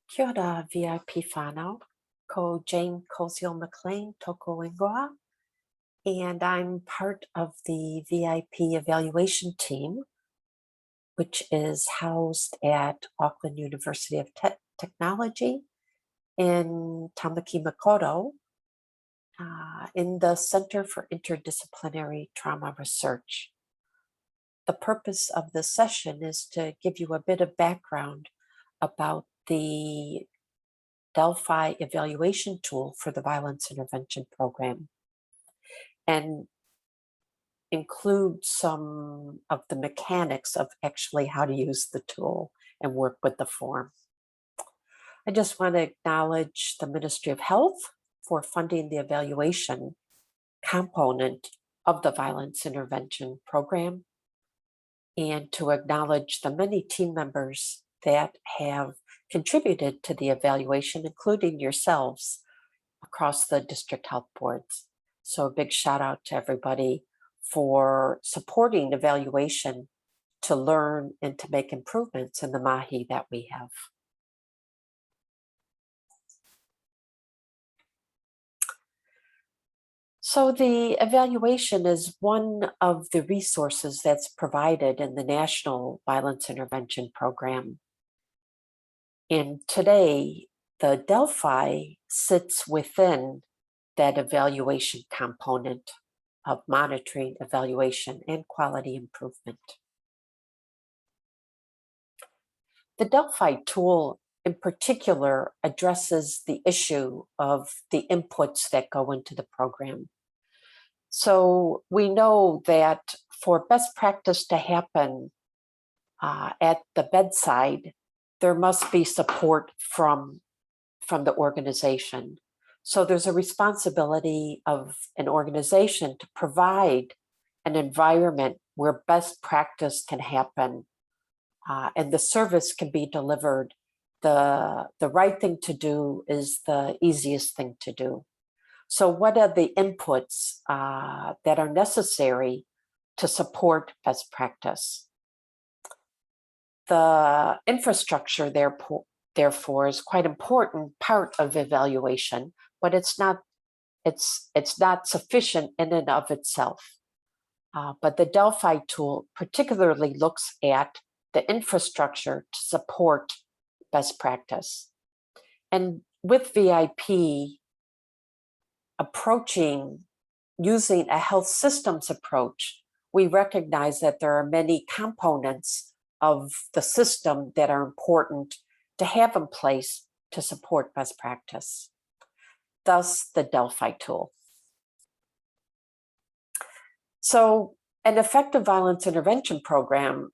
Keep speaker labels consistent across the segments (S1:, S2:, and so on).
S1: Kia ora, VIP whānau, ko Jane Cosio McLean toko ingoa, and I'm part of the VIP evaluation team, which is housed at Auckland University of Technology in Tamaki Makaurau, in the Center for Interdisciplinary Trauma Research. The purpose of this session is to give you a bit of background about the Delphi evaluation tool for the violence intervention program and include some of the mechanics of actually how to use the tool and work with the form. I just want to acknowledge the Ministry of Health for funding the evaluation component of the violence intervention program, and to acknowledge the many team members that have contributed to the evaluation, including yourselves across the district health boards. So a big shout out to everybody for supporting evaluation to learn and to make improvements in the mahi that we have. So the evaluation is one of the resources that's provided in the National Violence Intervention Program. And today, the Delphi sits within that evaluation component of monitoring, evaluation, and quality improvement. The Delphi tool in particular addresses the issue of the inputs that go into the program. So we know that for best practice to happen at the bedside, there must be support from the organization. So there's a responsibility of an organization to provide an environment where best practice can happen and the service can be delivered. The right thing to do is the easiest thing to do. So what are the inputs that are necessary to support best practice? The infrastructure, therefore, is quite important part of evaluation, but it's not sufficient in and of itself. But the Delphi tool particularly looks at the infrastructure to support best practice. And with VIP, using a health systems approach, we recognize that there are many components of the system that are important to have in place to support best practice. Thus, the Delphi tool. So an effective violence intervention program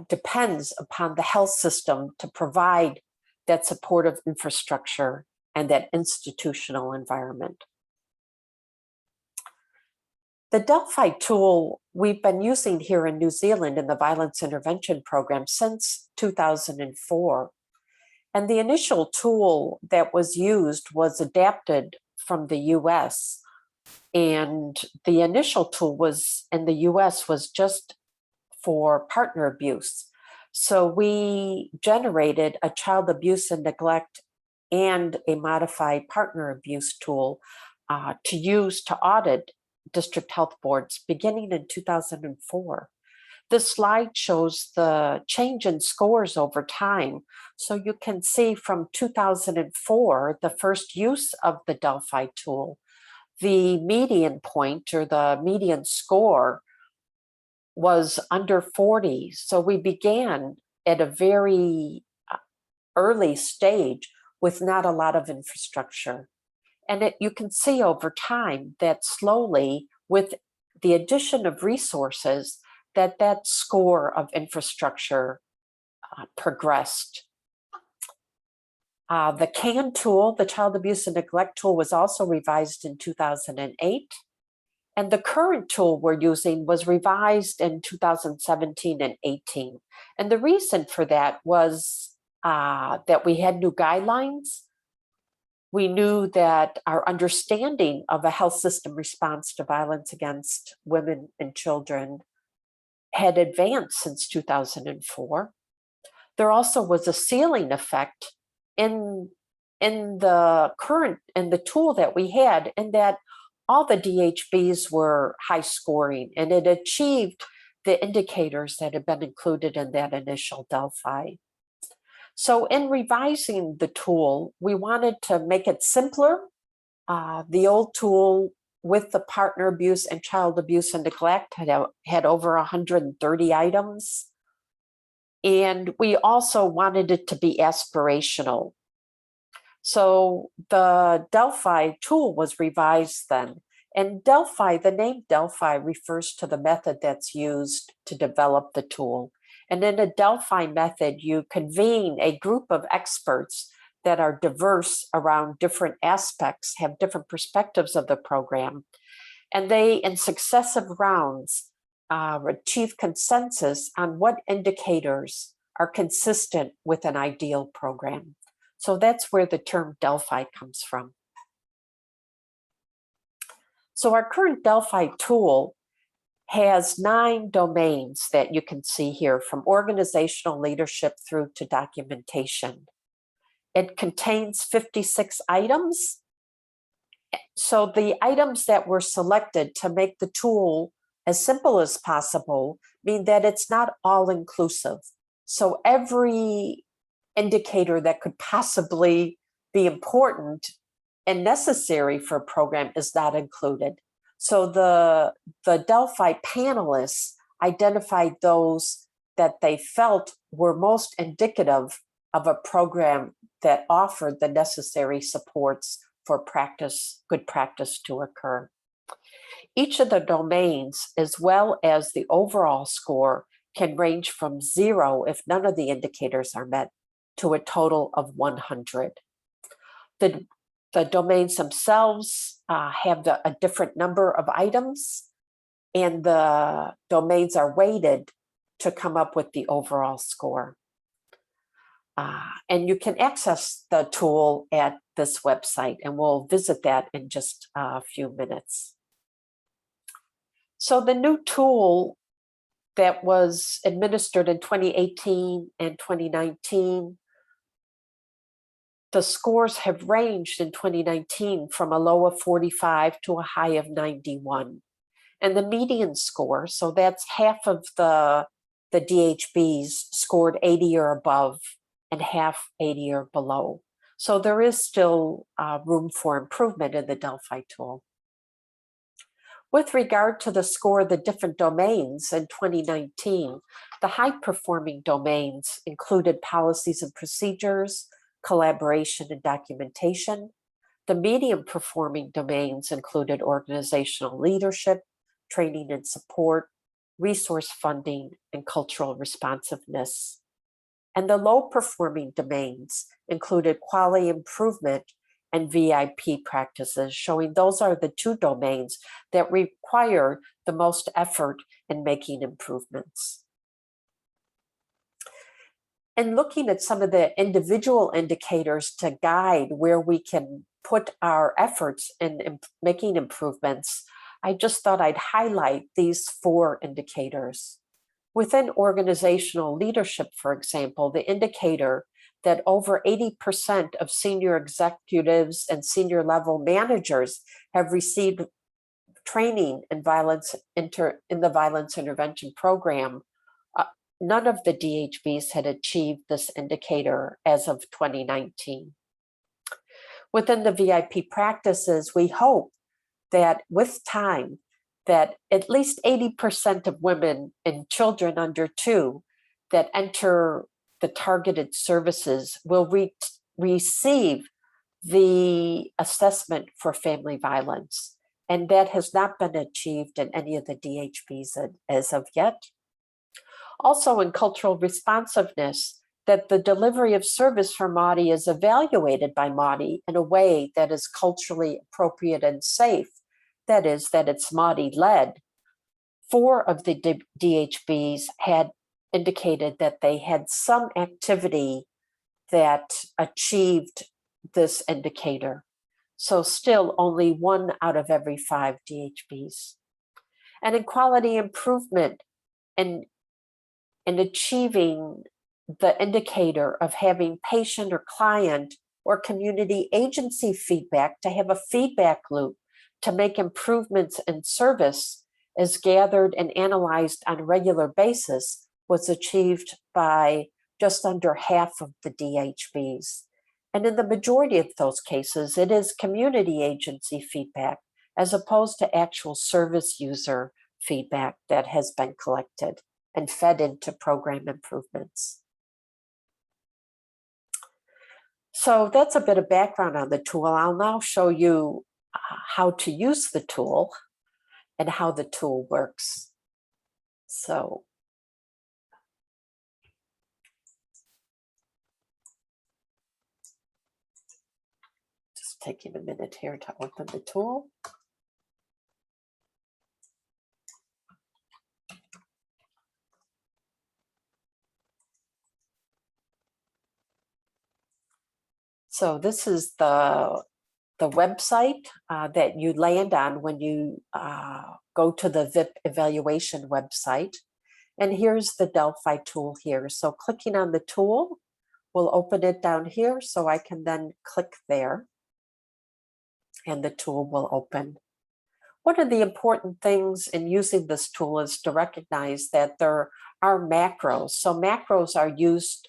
S1: depends upon the health system to provide that supportive infrastructure and that institutional environment. The Delphi tool we've been using here in New Zealand in the violence intervention program since 2004. And the initial tool that was used was adapted from the US. And the initial tool in the US was just for partner abuse. So we generated a child abuse and neglect and a modified partner abuse tool to use to audit district health boards beginning in 2004. This slide shows the change in scores over time. So you can see from 2004, the first use of the Delphi tool, the median point or the median score was under 40. So we began at a very early stage with not a lot of infrastructure. And you can see over time that slowly, with the addition of resources, that score of infrastructure progressed. The CAN tool, the Child Abuse and Neglect tool, was also revised in 2008. And the current tool we're using was revised in 2017 and 18. And the reason for that was that we had new guidelines. We knew that our understanding of a health system response to violence against women and children had advanced since 2004. There also was a ceiling effect in the tool that we had, in that all the DHBs were high scoring, and it achieved the indicators that had been included in that initial Delphi. So in revising the tool, we wanted to make it simpler. The old tool with the partner abuse and child abuse and neglect had over 130 items. And we also wanted it to be aspirational. So the Delphi tool was revised then. And Delphi, the name Delphi refers to the method that's used to develop the tool. And in a Delphi method, you convene a group of experts that are diverse around different aspects, have different perspectives of the program. And they, in successive rounds, achieve consensus on what indicators are consistent with an ideal program. So that's where the term Delphi comes from. So our current Delphi tool has 9 domains that you can see here, from organizational leadership through to documentation. It contains 56 items. So the items that were selected to make the tool as simple as possible mean that it's not all inclusive. So every indicator that could possibly be important and necessary for a program is not included. So the Delphi panelists identified those that they felt were most indicative of a program that offered the necessary supports for good practice to occur. Each of the domains, as well as the overall score, can range from 0 if none of the indicators are met to a total of 100. The domains themselves have a different number of items, and the domains are weighted to come up with the overall score. And you can access the tool at this website, and we'll visit that in just a few minutes. So the new tool that was administered in 2018 and 2019, the scores have ranged in 2019 from a low of 45 to a high of 91. And the median score, so that's half of the DHBs, scored 80 or above, and half 80 or below. So there is still room for improvement in the Delphi tool. With regard to the score of the different domains in 2019, the high-performing domains included policies and procedures, collaboration and documentation. The medium-performing domains included organizational leadership, training and support, resource funding, and cultural responsiveness. And the low-performing domains included quality improvement and VIP practices, showing those are the 2 domains that require the most effort in making improvements. And looking at some of the individual indicators to guide where we can put our efforts in making improvements, I just thought I'd highlight these 4 indicators. Within organizational leadership, for example, the indicator that over 80% of senior executives and senior level managers have received training in the violence intervention program, none of the DHBs had achieved this indicator as of 2019. Within the VIP practices, we hope that with time, that at least 80% of women and children under 2 that enter the targeted services will receive the assessment for family violence. And that has not been achieved in any of the DHBs as of yet. Also in cultural responsiveness, that the delivery of service for Maudie is evaluated by Maudie in a way that is culturally appropriate and safe. That is, that it's Maudie-led. 4 of the DHBs had indicated that they had some activity that achieved this indicator. So still only 1 out of every 5 DHBs. And in quality improvement and achieving the indicator of having patient or client or community agency feedback to have a feedback loop to make improvements in service is gathered and analyzed on a regular basis was achieved by just under half of the DHBs. And in the majority of those cases, it is community agency feedback as opposed to actual service user feedback that has been collected and fed into program improvements. So that's a bit of background on the tool. I'll now show you how to use the tool and how the tool works. So just taking a minute here to open the tool. So this is the website that you land on when you go to the VIP evaluation website. And here's the Delphi tool here. So clicking on the tool will open it down here. So I can then click there and the tool will open. One of the important things in using this tool is to recognize that there are macros. So macros are used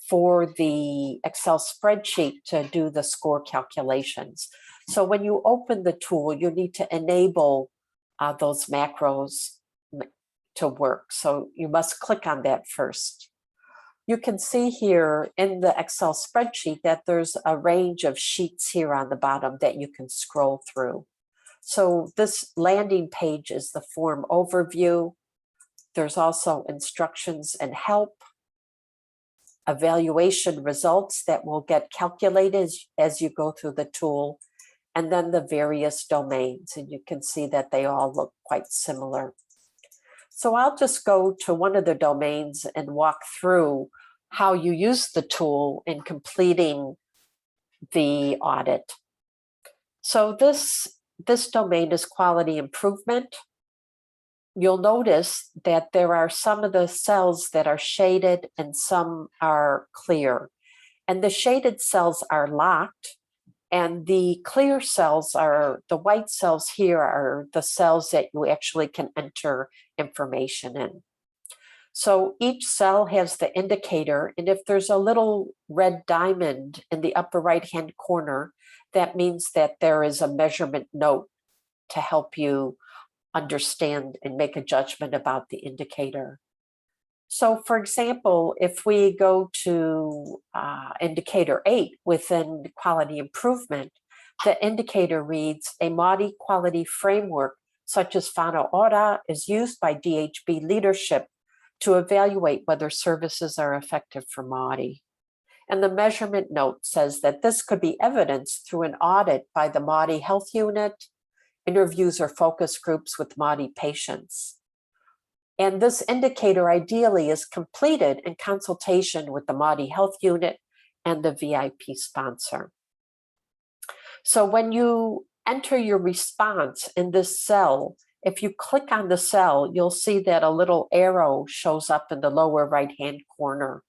S1: for the Excel spreadsheet to do the score calculations. So when you open the tool, you need to enable those macros to work. So you must click on that first. You can see here in the Excel spreadsheet that there's a range of sheets here on the bottom that you can scroll through. So this landing page is the form overview. There's also instructions and help, evaluation results that will get calculated as you go through the tool, and then the various domains. And you can see that they all look quite similar. So I'll just go to one of the domains and walk through how you use the tool in completing the audit. So this domain is quality improvement. You'll notice that there are some of the cells that are shaded and some are clear. And the shaded cells are locked, and the clear cells are, the white cells here are the cells that you actually can enter information in. So each cell has the indicator, and if there's a little red diamond in the upper right-hand corner, that means that there is a measurement note to help you understand and make a judgment about the indicator. So for example, if we go to indicator 8 within quality improvement, the indicator reads, a MAUDI quality framework such as Fano Aura is used by DHB leadership to evaluate whether services are effective for MAUDI. And the measurement note says that this could be evidenced through an audit by the MAUDI health unit, interviews or focus groups with MAUDI patients. And this indicator ideally is completed in consultation with the MAUDI health unit and the VIP sponsor. So when you enter your response in this cell, if you click on the cell, you'll see that a little arrow shows up in the lower right-hand corner.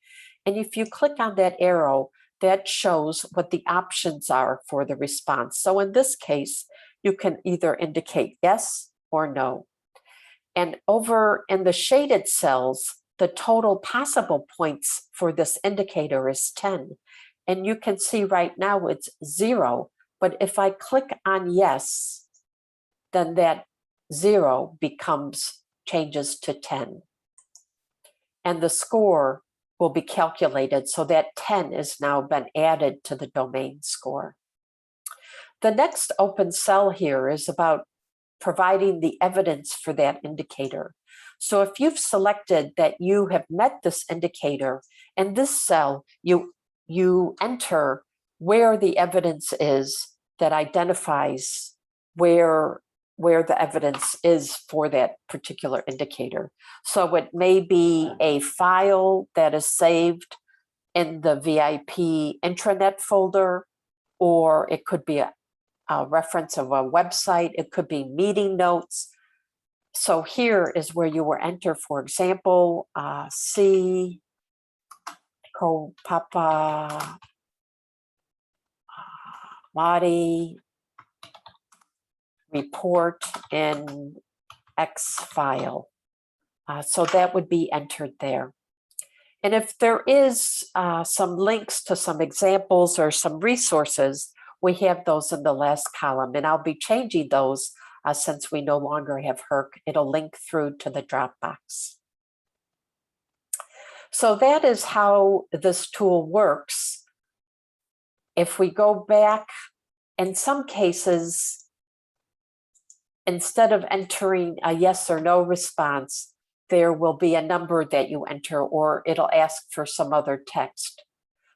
S1: And if you click on that arrow, that shows what the options are for the response. So in this case, you can either indicate yes or no. And over in the shaded cells, the total possible points for this indicator is 10. And you can see right now it's 0. But if I click on yes, then that 0 changes to 10. And the score will be calculated. So that 10 has now been added to the domain score. The next open cell here is about providing the evidence for that indicator. So if you've selected that you have met this indicator, in this cell, you enter where the evidence is that identifies where the evidence is for that particular indicator. So it may be a file that is saved in the VIP intranet folder, or it could be a reference of a website, it could be meeting notes. So here is where you will enter, for example, see Papa Madi report in X file. So that would be entered there. And if there is some links to some examples or some resources, we have those in the last column, and I'll be changing those since we no longer have HERC. It'll link through to the Dropbox. So that is how this tool works. If we go back, in some cases, instead of entering a yes or no response, there will be a number that you enter, or it'll ask for some other text.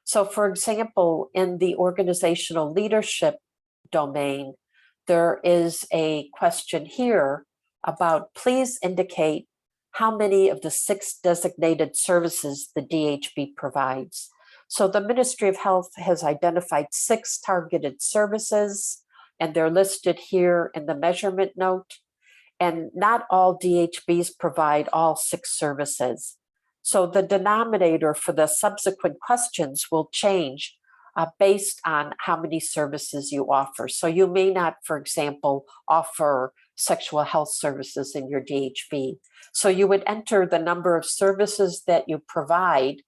S1: So for example, in the organizational leadership domain, there is a question here about please indicate how many of the 6 designated services the DHB provides. So the Ministry of Health has identified 6 targeted services, and they're listed here in the measurement note. And not all DHBs provide all 6 services. So the denominator for the subsequent questions will change based on how many services you offer. So you may not, for example, offer sexual health services in your DHB. So you would enter the number of services that you provide,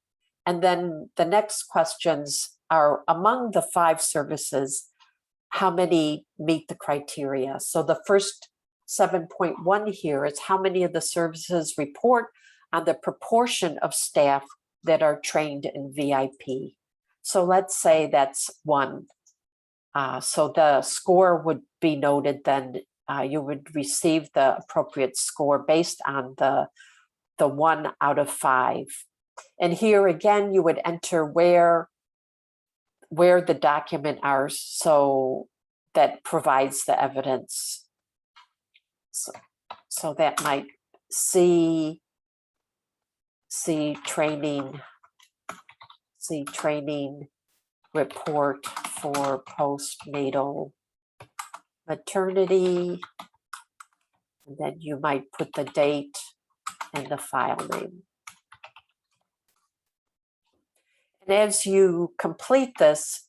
S1: and then the next questions are among the 5 services, how many meet the criteria. So the first 7.1 here is how many of the services report on the proportion of staff that are trained in VIP. So let's say that's 1. So the score would be noted, then you would receive the appropriate score based on the 1 out of 5. And here again, you would enter where the document are, so that provides the evidence. So that might see training report for postnatal maternity, and then you might put the date and the file name. And as you complete this,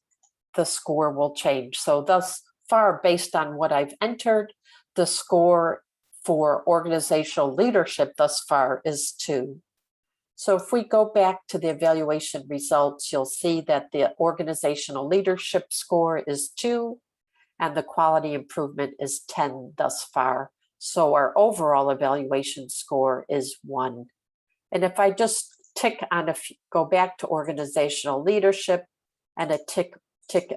S1: the score will change. So thus far, based on what I've entered, the score for organizational leadership thus far is 2. So if we go back to the evaluation results, you'll see that the organizational leadership score is 2 and the quality improvement is 10 thus far. So our overall evaluation score is 1. And if I just tick on go back to organizational leadership and tick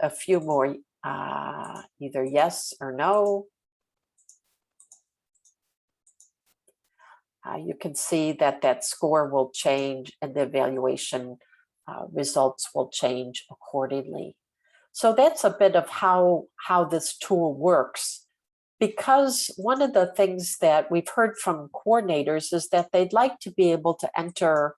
S1: a few more, either yes or no, you can see that score will change and the evaluation results will change accordingly. So that's a bit of how this tool works, because one of the things that we've heard from coordinators is that they'd like to be able to enter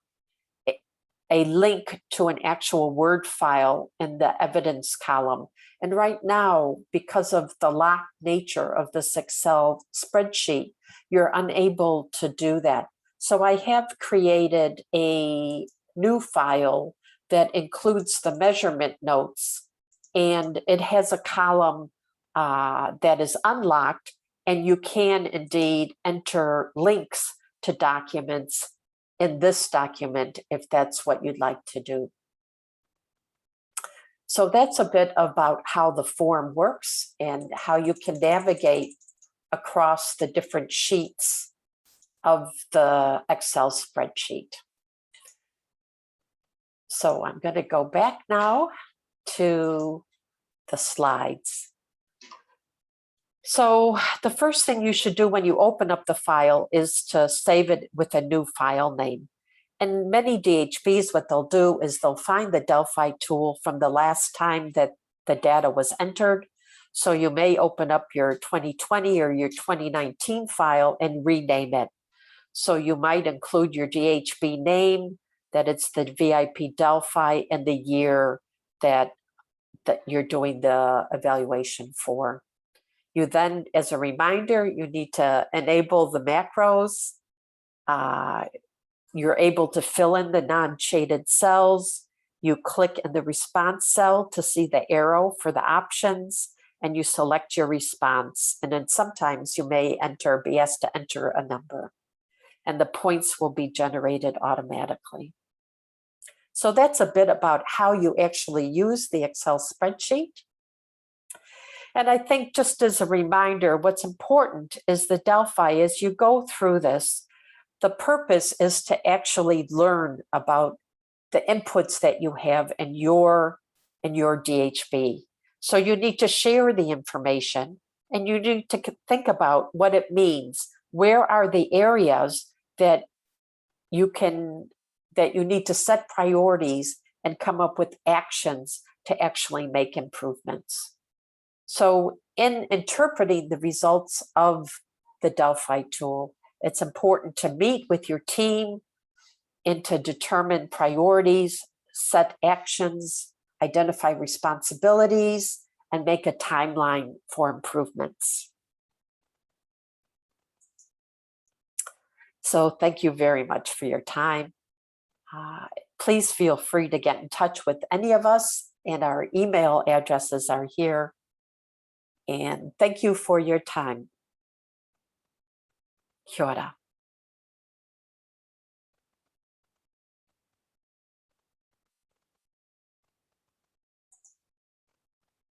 S1: a link to an actual Word file in the evidence column. And right now, because of the locked nature of this Excel spreadsheet, you're unable to do that. So I have created a new file that includes the measurement notes, and it has a column that is unlocked, and you can indeed enter links to documents in this document if that's what you'd like to do. So that's a bit about how the form works and how you can navigate across the different sheets of the Excel spreadsheet. So I'm going to go back now to the slides. So the first thing you should do when you open up the file is to save it with a new file name. And many DHBs, what they'll do is they'll find the Delphi tool from the last time that the data was entered. So you may open up your 2020 or your 2019 file and rename it. So you might include your DHB name, that it's the VIP Delphi, and the year that you're doing the evaluation for. You then, as a reminder, you need to enable the macros. You're able to fill in the non-shaded cells, You click in the response cell to see the arrow for the options, and you select your response. And then sometimes you may be asked to enter a number, and the points will be generated automatically. So that's a bit about how you actually use the Excel spreadsheet. And I think just as a reminder, what's important is the Delphi, as you go through this, the purpose is to actually learn about the inputs that you have in your DHB. So you need to share the information, and you need to think about what it means. Where are the areas that you need to set priorities and come up with actions to actually make improvements? So in interpreting the results of the Delphi tool, it's important to meet with your team and to determine priorities, set actions, identify responsibilities, and make a timeline for improvements. So thank you very much for your time. Please feel free to get in touch with any of us, and our email addresses are here. And thank you for your time. Kia ora.